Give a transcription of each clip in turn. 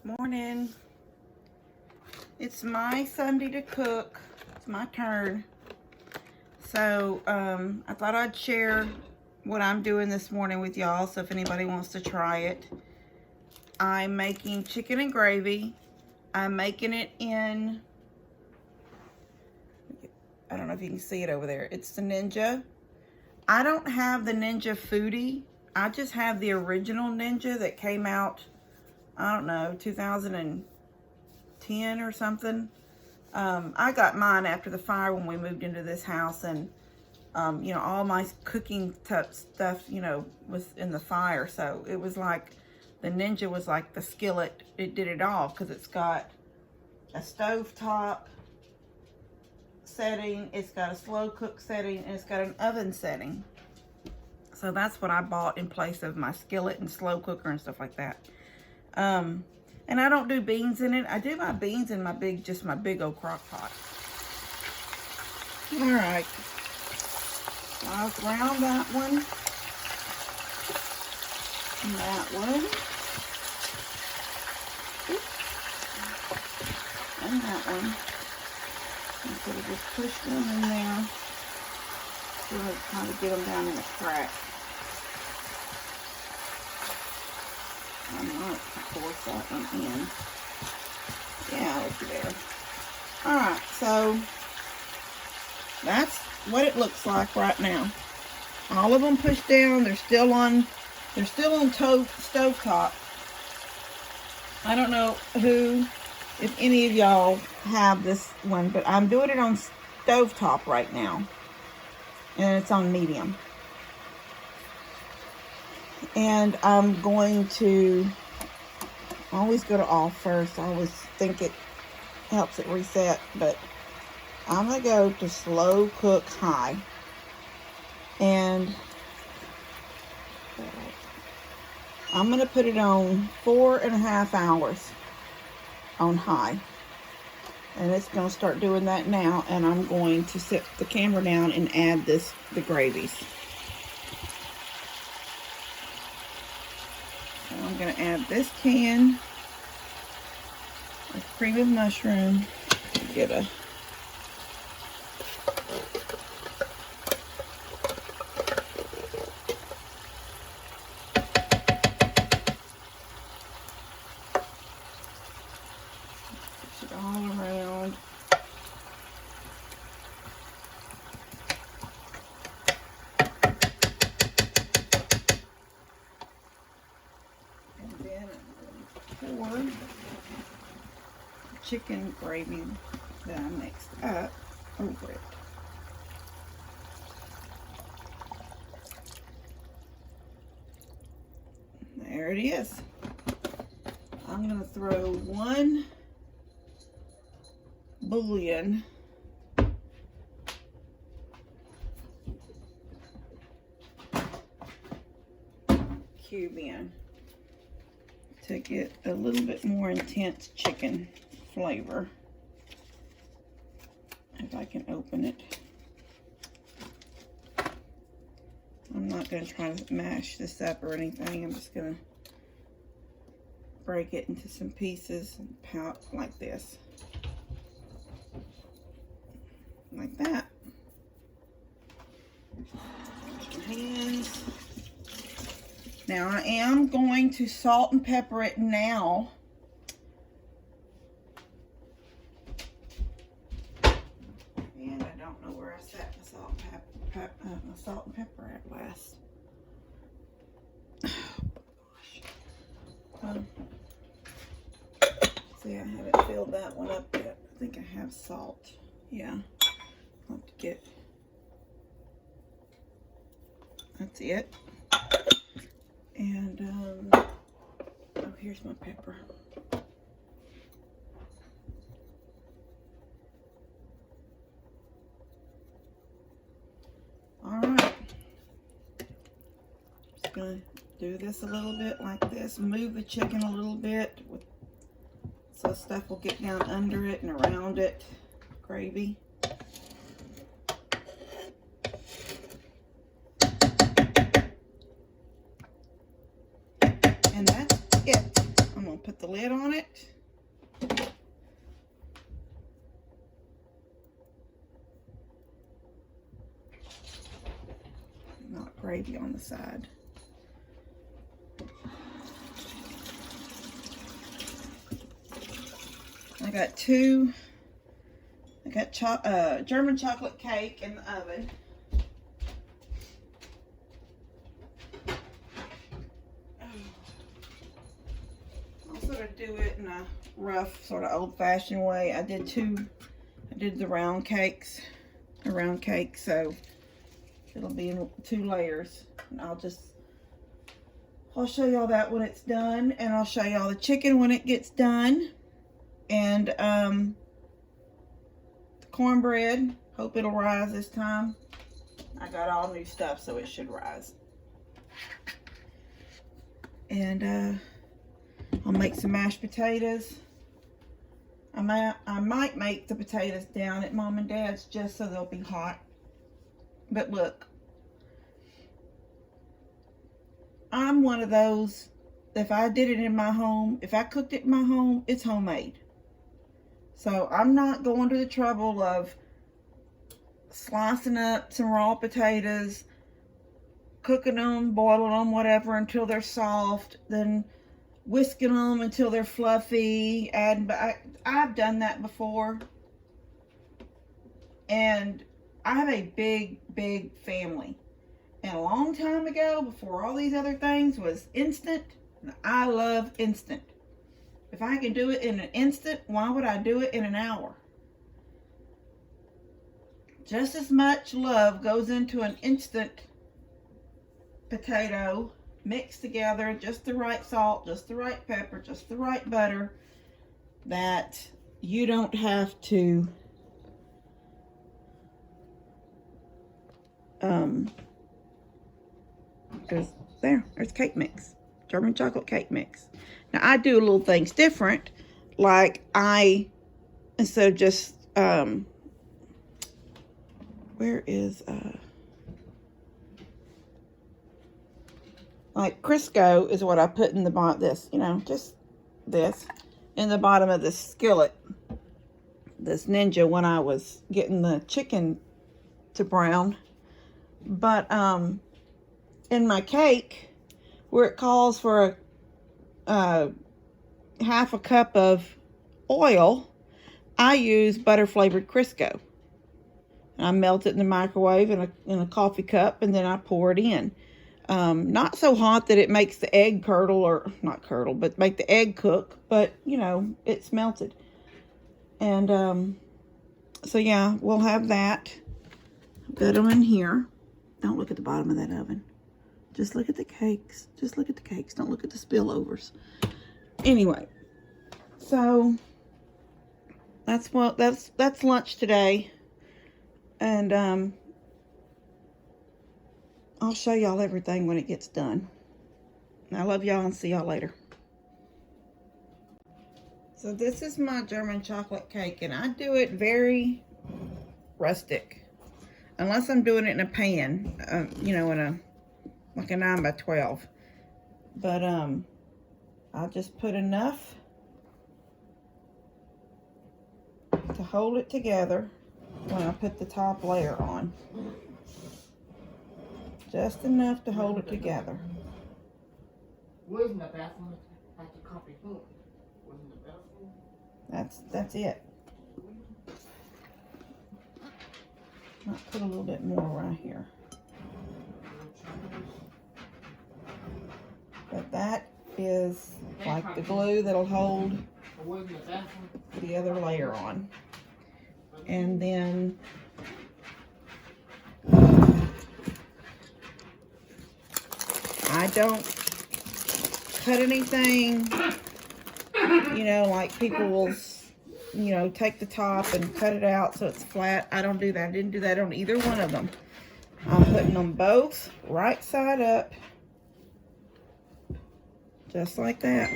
Morning. It's my Sunday to cook. It's my turn. So I thought I'd share what I'm doing this morning with y'all, so if anybody wants to try it. I'm making chicken and gravy. I'm making it in, I don't know if you can see it over there. It's the Ninja. I don't have the Ninja Foodie. I just have the original Ninja that came out, I don't know, 2010 or something. I got mine after the fire when we moved into this house, and you know, all my cooking stuff, you know, was in the fire. So it was like, the Ninja was like the skillet. It did it all, because it's got a stovetop setting, it's got a slow cook setting, and it's got an oven setting. So that's what I bought in place of my skillet and slow cooker and stuff like that. And I don't do beans in it. I do my beans in my big old crock pot. All right. I'll brown that one. And that one. And that one. And so we just push them in there. So we kind of get them down in a crack. I might force that one in. Yeah, look there. Alright, so that's what it looks like right now. All of them pushed down. They're still on stovetop. I don't know if any of y'all have this one, but I'm doing it on stovetop right now. And it's on medium. And I'm going to always go to off first. I always think it helps it reset, but I'm going to go to slow cook high. And I'm going to put it on 4.5 hours on high. And it's going to start doing that now. And I'm going to set the camera down and add the gravies. So I'm going to add this can of cream of mushroom. Get a all around. And then I'm going to pour the chicken gravy that I mixed up over it. There it is. I'm going to throw 1 bouillon cube in to get a little bit more intense chicken flavor. If I can open it. I'm not going to try to mash this up or anything. I'm just going to break it into some pieces and pout like this. Like that. Wash my hands. Now I am going to salt and pepper it now. And I don't know where I set my salt and pepper at last. Oh, see, I haven't filled that one up yet. I think I have salt. Yeah. I'll have to get. That's it. And oh, here's my pepper. All right. Just gonna do this a little bit like this. Move the chicken a little bit so stuff will get down under it and around it. Gravy. And that's it. I'm gonna gonna put the lid on it. Not gravy on the side. I got German chocolate cake in the oven. I'll sort of do it in a rough, sort of old-fashioned way. I did the round cakes, so it'll be in 2 layers. And I'll show y'all that when it's done, and I'll show y'all the chicken when it gets done. And the cornbread, hope it'll rise this time. I got all new stuff, so it should rise. And I'll make some mashed potatoes. I might make the potatoes down at Mom and Dad's just so they'll be hot. But look, I'm one of those, if I did it in my home, if I cooked it in my home, it's homemade. So I'm not going to the trouble of slicing up some raw potatoes, cooking them, boiling them, whatever, until they're soft, then whisking them until they're fluffy. I've done that before. And I have a big family. And a long time ago, before all these other things, was instant. And I love instant. If I can do it in an instant, why would I do it in an hour? Just as much love goes into an instant potato mixed together, just the right salt, just the right pepper, just the right butter, that you don't have to there's cake mix, German chocolate cake mix. Now I do little things different, like instead of just where is like Crisco is what I put in the bottom, just this in the bottom of this skillet, this Ninja, when I was getting the chicken to brown. But in my cake, where it calls for a half a cup of oil, I use butter flavored Crisco. And I melt it in the microwave in a coffee cup, and then I pour it in. Not so hot that it makes the egg curdle, or not curdle, but make the egg cook, but it's melted. And so yeah, we'll have that. Put them in here. Don't look at the bottom of that oven. Just look at the cakes. Just look at the cakes. Don't look at the spillovers. Anyway, so that's lunch today. And I'll show y'all everything when it gets done. I love y'all, and see y'all later. So this is my German chocolate cake, and I do it very rustic. Unless I'm doing it in a pan, in like a 9x12. But I'll just put enough to hold it together when I put the top layer on. Just enough to hold it together. Where's the bathroom at the coffee room? Wasn't the bathroom? That's it. Might put a little bit more right here. But that is like the glue that'll hold the other layer on. And then I don't cut anything, like people will, take the top and cut it out so it's flat. I don't do that. I didn't do that on either one of them. I'm putting them both right side up, just like that.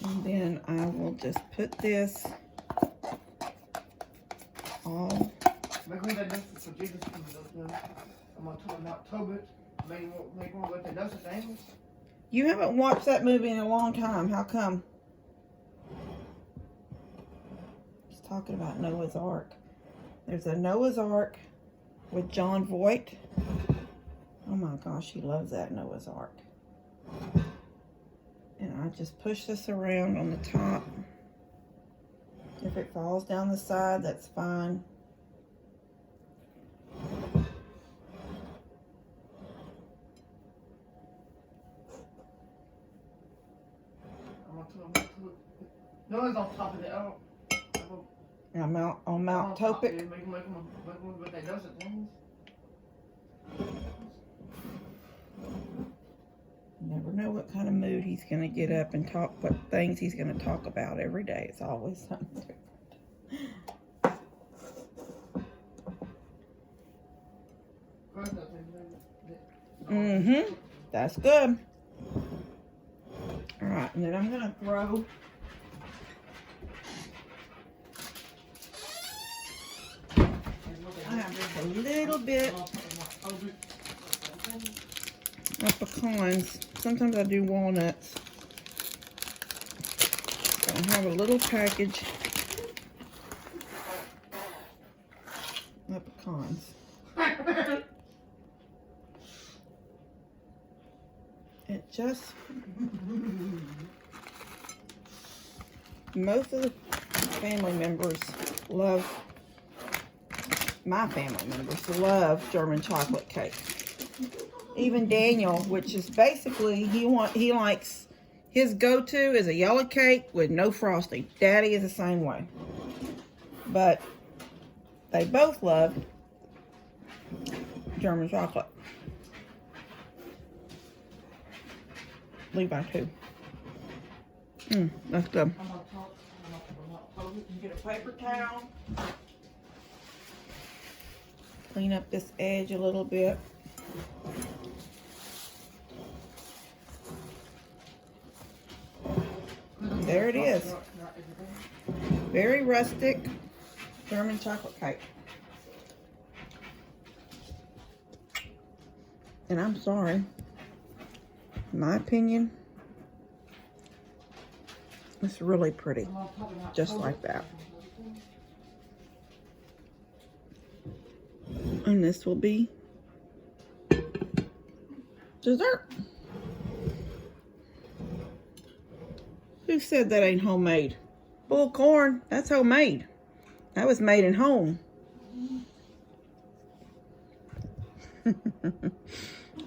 And then I will just put this all for Jesus. I'm gonna talk about Tobit. Maybe one with the Dust of Angels. You haven't watched that movie in a long time. How come? He's talking about Noah's Ark. There's a Noah's Ark with John Voight. Oh my gosh, he loves that Noah's Ark. And I just push this around on the top. If it falls down the side, that's fine. Noah's on top of the L. And I'm out on Mount Topek. Make with that Dust of Angels. Never know what kind of mood he's going to get up and talk, what things he's going to talk about every day. It's always something different. Mm-hmm. That's good. All right, and then I'm going to throw I have just a little bit of pecans. Sometimes I do walnuts. I have a little package of pecans. It just, most of the family members love, my family members love German chocolate cake. Even Daniel, which is basically, he likes, his go-to is a yellow cake with no frosting. Daddy is the same way. But they both love German chocolate. Levi too. That's good. Get a paper towel. Clean up this edge a little bit. There it is. Very rustic German chocolate cake. And I'm sorry, in my opinion, it's really pretty, just like that. And this will be dessert. Who said that ain't homemade? Bull corn, that's homemade. That was made at home.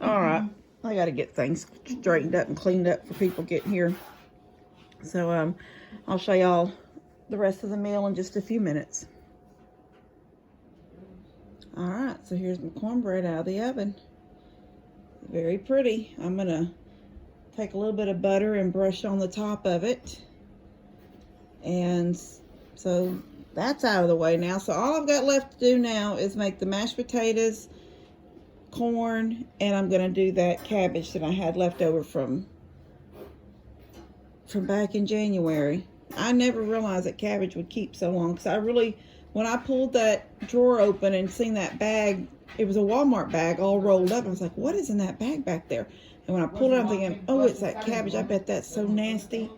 All right, I got to get things straightened up and cleaned up for people getting here. So I'll show y'all the rest of the meal in just a few minutes. All right, so here's my cornbread out of the oven. Very pretty. I'm gonna take a little bit of butter and brush on the top of it. And so that's out of the way now. So all I've got left to do now is make the mashed potatoes, corn, and I'm gonna do that cabbage that I had left over from back in January. I never realized that cabbage would keep so long, because I really, when I pulled that drawer open and seen that bag, it was a Walmart bag all rolled up. I was like, what is in that bag back there? And when I pulled it, I'm thinking, oh, it's that cabbage. I bet that's so nasty.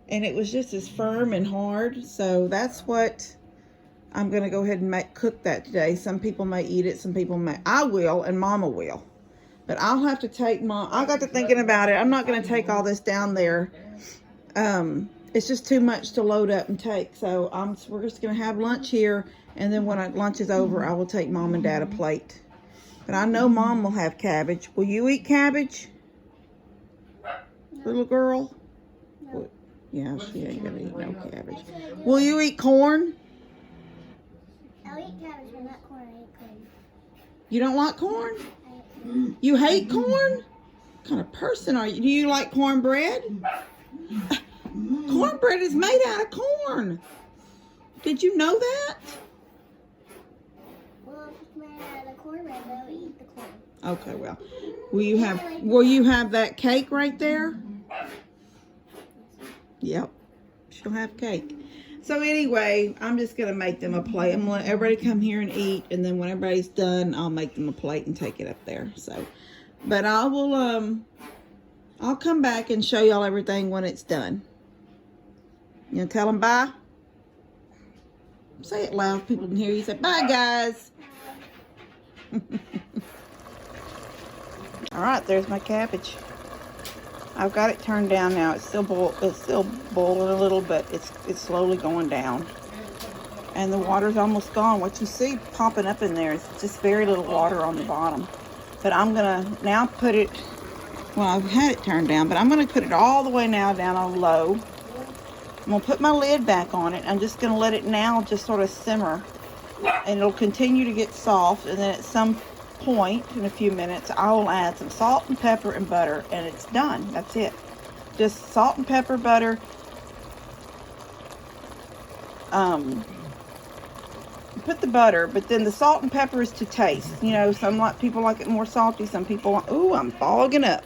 And it was just as firm and hard. So that's what I'm going to go ahead and cook that today. Some people may eat it. Some people may. I will, and Mama will. But I'll have to take I got to thinking about it. I'm not going to take all this down there. It's just too much to load up and take. So we're just going to have lunch here. And then when lunch is over, I will take Mom and Dad a plate. But I know Mom will have cabbage. Will you eat cabbage? No. Little girl? No. Yeah, she ain't going to eat no cabbage. Will you eat corn? I'll eat cabbage, but not corn. I eat corn. You don't like corn? You hate corn? What kind of person are you? Do you like cornbread? Cornbread is made out of corn. Did you know that? Well, if it's made out of cornbread, I'll eat the corn. Okay, well, will you have that cake right there? Yep, she'll have cake. So anyway, I'm just gonna make them a plate. I'm gonna let everybody come here and eat, and then when everybody's done, I'll make them a plate and take it up there. So, but I will I'll come back and show y'all everything when it's done. You gonna tell them bye? Say it loud, people can hear you. Say bye, guys. All right, there's my cabbage. I've got it turned down now. It's still boiling a little, but it's slowly going down. And the water's almost gone. What you see popping up in there is just very little water on the bottom. But I'm gonna now put it, well, I've had it turned down, but I'm gonna put it all the way now down on low. I'm gonna put my lid back on it. I'm just gonna let it now just sort of simmer. And it'll continue to get soft, and then at some point in a few minutes I will add some salt and pepper and butter, and it's done. That's it. Just salt and pepper, butter. Put the butter, but then the salt and pepper is to taste. You know, some people like it more salty, some people want, ooh, I'm fogging up.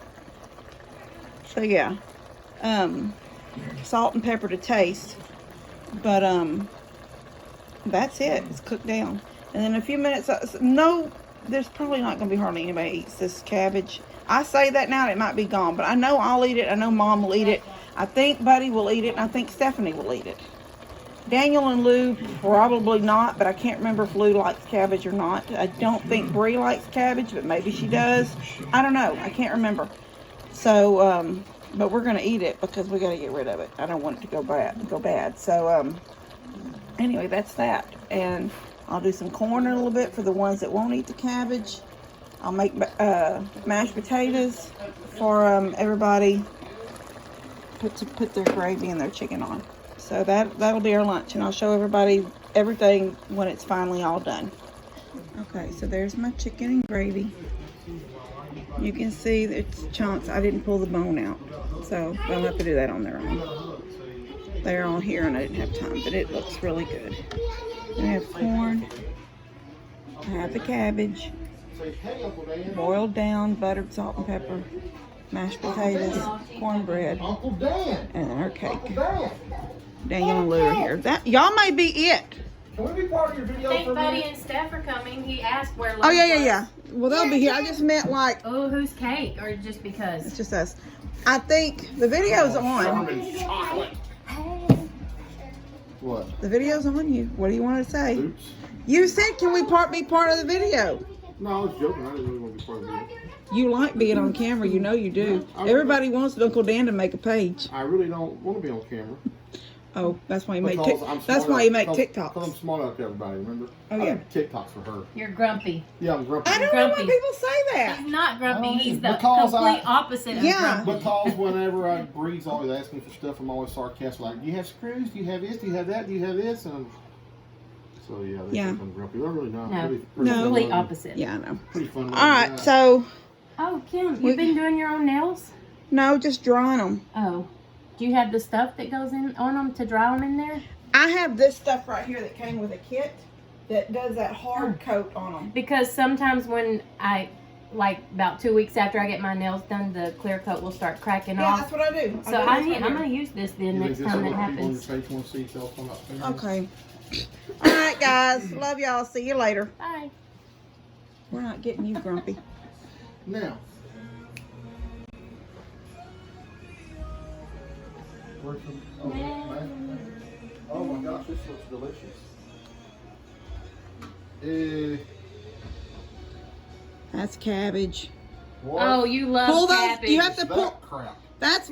So yeah, salt and pepper to taste, but that's it. It's cooked down, and then in a few minutes, no, there's probably not going to be hardly anybody who eats this cabbage. I say that now, it might be gone, but I know I'll eat it. I know Mom will eat it. I think Buddy will eat it, and I think Stephanie will eat it. Daniel and Lou probably not, but I can't remember if Lou likes cabbage or not. I don't think Bree likes cabbage, but maybe she does. I don't know. I can't remember. So, but we're going to eat it because we got to get rid of it. I don't want it to go bad. So, anyway, that's that. And I'll do some corn in a little bit for the ones that won't eat the cabbage. I'll make mashed potatoes for everybody. Put their gravy and their chicken on. So that'll be our lunch, and I'll show everybody everything when it's finally all done. Okay, so there's my chicken and gravy. You can see that it's chunks. I didn't pull the bone out, so they'll have to do that on their own. They're all here, and I didn't have time, but it looks really good. I have corn. I have the cabbage, boiled down, buttered salt and pepper, mashed potatoes, cornbread, and then our cake. Daniel and Lou are here. Y'all may be it. Can we be part of your video? I think Buddy and Steph are coming. He asked where. Oh yeah. Well, they'll be here. I just meant like. Oh, who's Kate? Or just because? It's just us. I think the video's on. What? The video's on you. What do you want to say? Oops. You said, can we be part of the video? No, I was joking. I didn't really want to be part of the video. You like being on camera. You know you do. Everybody wants Uncle Dan to make a page. I really don't want to be on camera. Oh, that's why you make Because I'm that's smart why you aleck- make Because I'm TikToks. smart aleck to everybody, remember? Oh, I yeah. do TikToks for her. You're grumpy. Yeah, I'm grumpy. I don't know why Grumpy. people say that. He's not grumpy. I don't He's either. the Because complete I- opposite of Yeah. grumpy. Because whenever Bree's always asking for stuff, I'm always sarcastic. Like, do you have screws? Do you have this? Do you have that? Do you have this? And so yeah, they Yeah. think I'm grumpy. They're really not. No. Pretty No. Complete fun-loving. opposite. Yeah, I know. Pretty fun. All right, so Oh, Kim, you've been doing your own nails? no, just drawing them. Oh. Do you have the stuff that goes in on them to dry them in there? I have this stuff right here that came with a kit that does that hard coat on them. Because sometimes when I, like about 2 weeks after I get my nails done, the clear coat will start cracking Yeah, off. that's what I do. So do I'm this right going here. to use this then You next think time this that is what people on your happens. face want to see? Tell them about fingers? Okay. All right, guys. Love y'all. See you later. Bye. We're not getting you grumpy. Now. Where's the, oh, man. Oh my gosh, this looks delicious. That's cabbage. What? Oh, you love Pull those. cabbage. You have to That pull. crap. That's.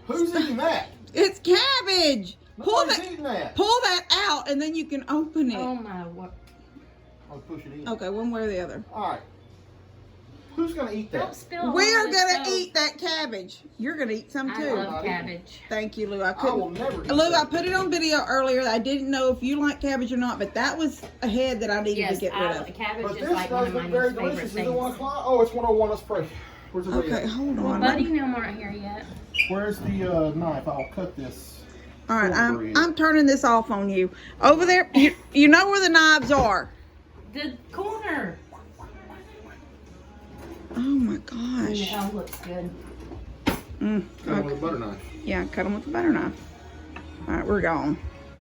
Who's eating that? It's cabbage. Pull Nobody's that. eating that. Pull that out, and then you can open it. Oh my word. I'll push it in. Okay, one way or the other. All right. Who's gonna eat Don't that? spill We're all this gonna stuff. eat that cabbage. You're gonna eat some I too. love cabbage. Thank you, Lou. I I will couldn't. never eat Lou, I that. put it on video earlier. I didn't know if you like cabbage or not, but that was a head that I needed Yes, to get rid of. cabbage But is this like one does of look my very most favorite delicious. Is it 1 things. o'clock? Oh, it's 1:01. Let's pray. Where's the Okay, video? hold Well, on. Buddy and them aren't here yet. Where's the knife? I'll cut this. All right, cornbread. I'm turning this off on you. Over there, you know where the knives are. The corner. Oh my gosh. Oh, looks good. Mm, Cut it with okay. a butter knife. Yeah, cut them with a butter knife. All right, we're gone.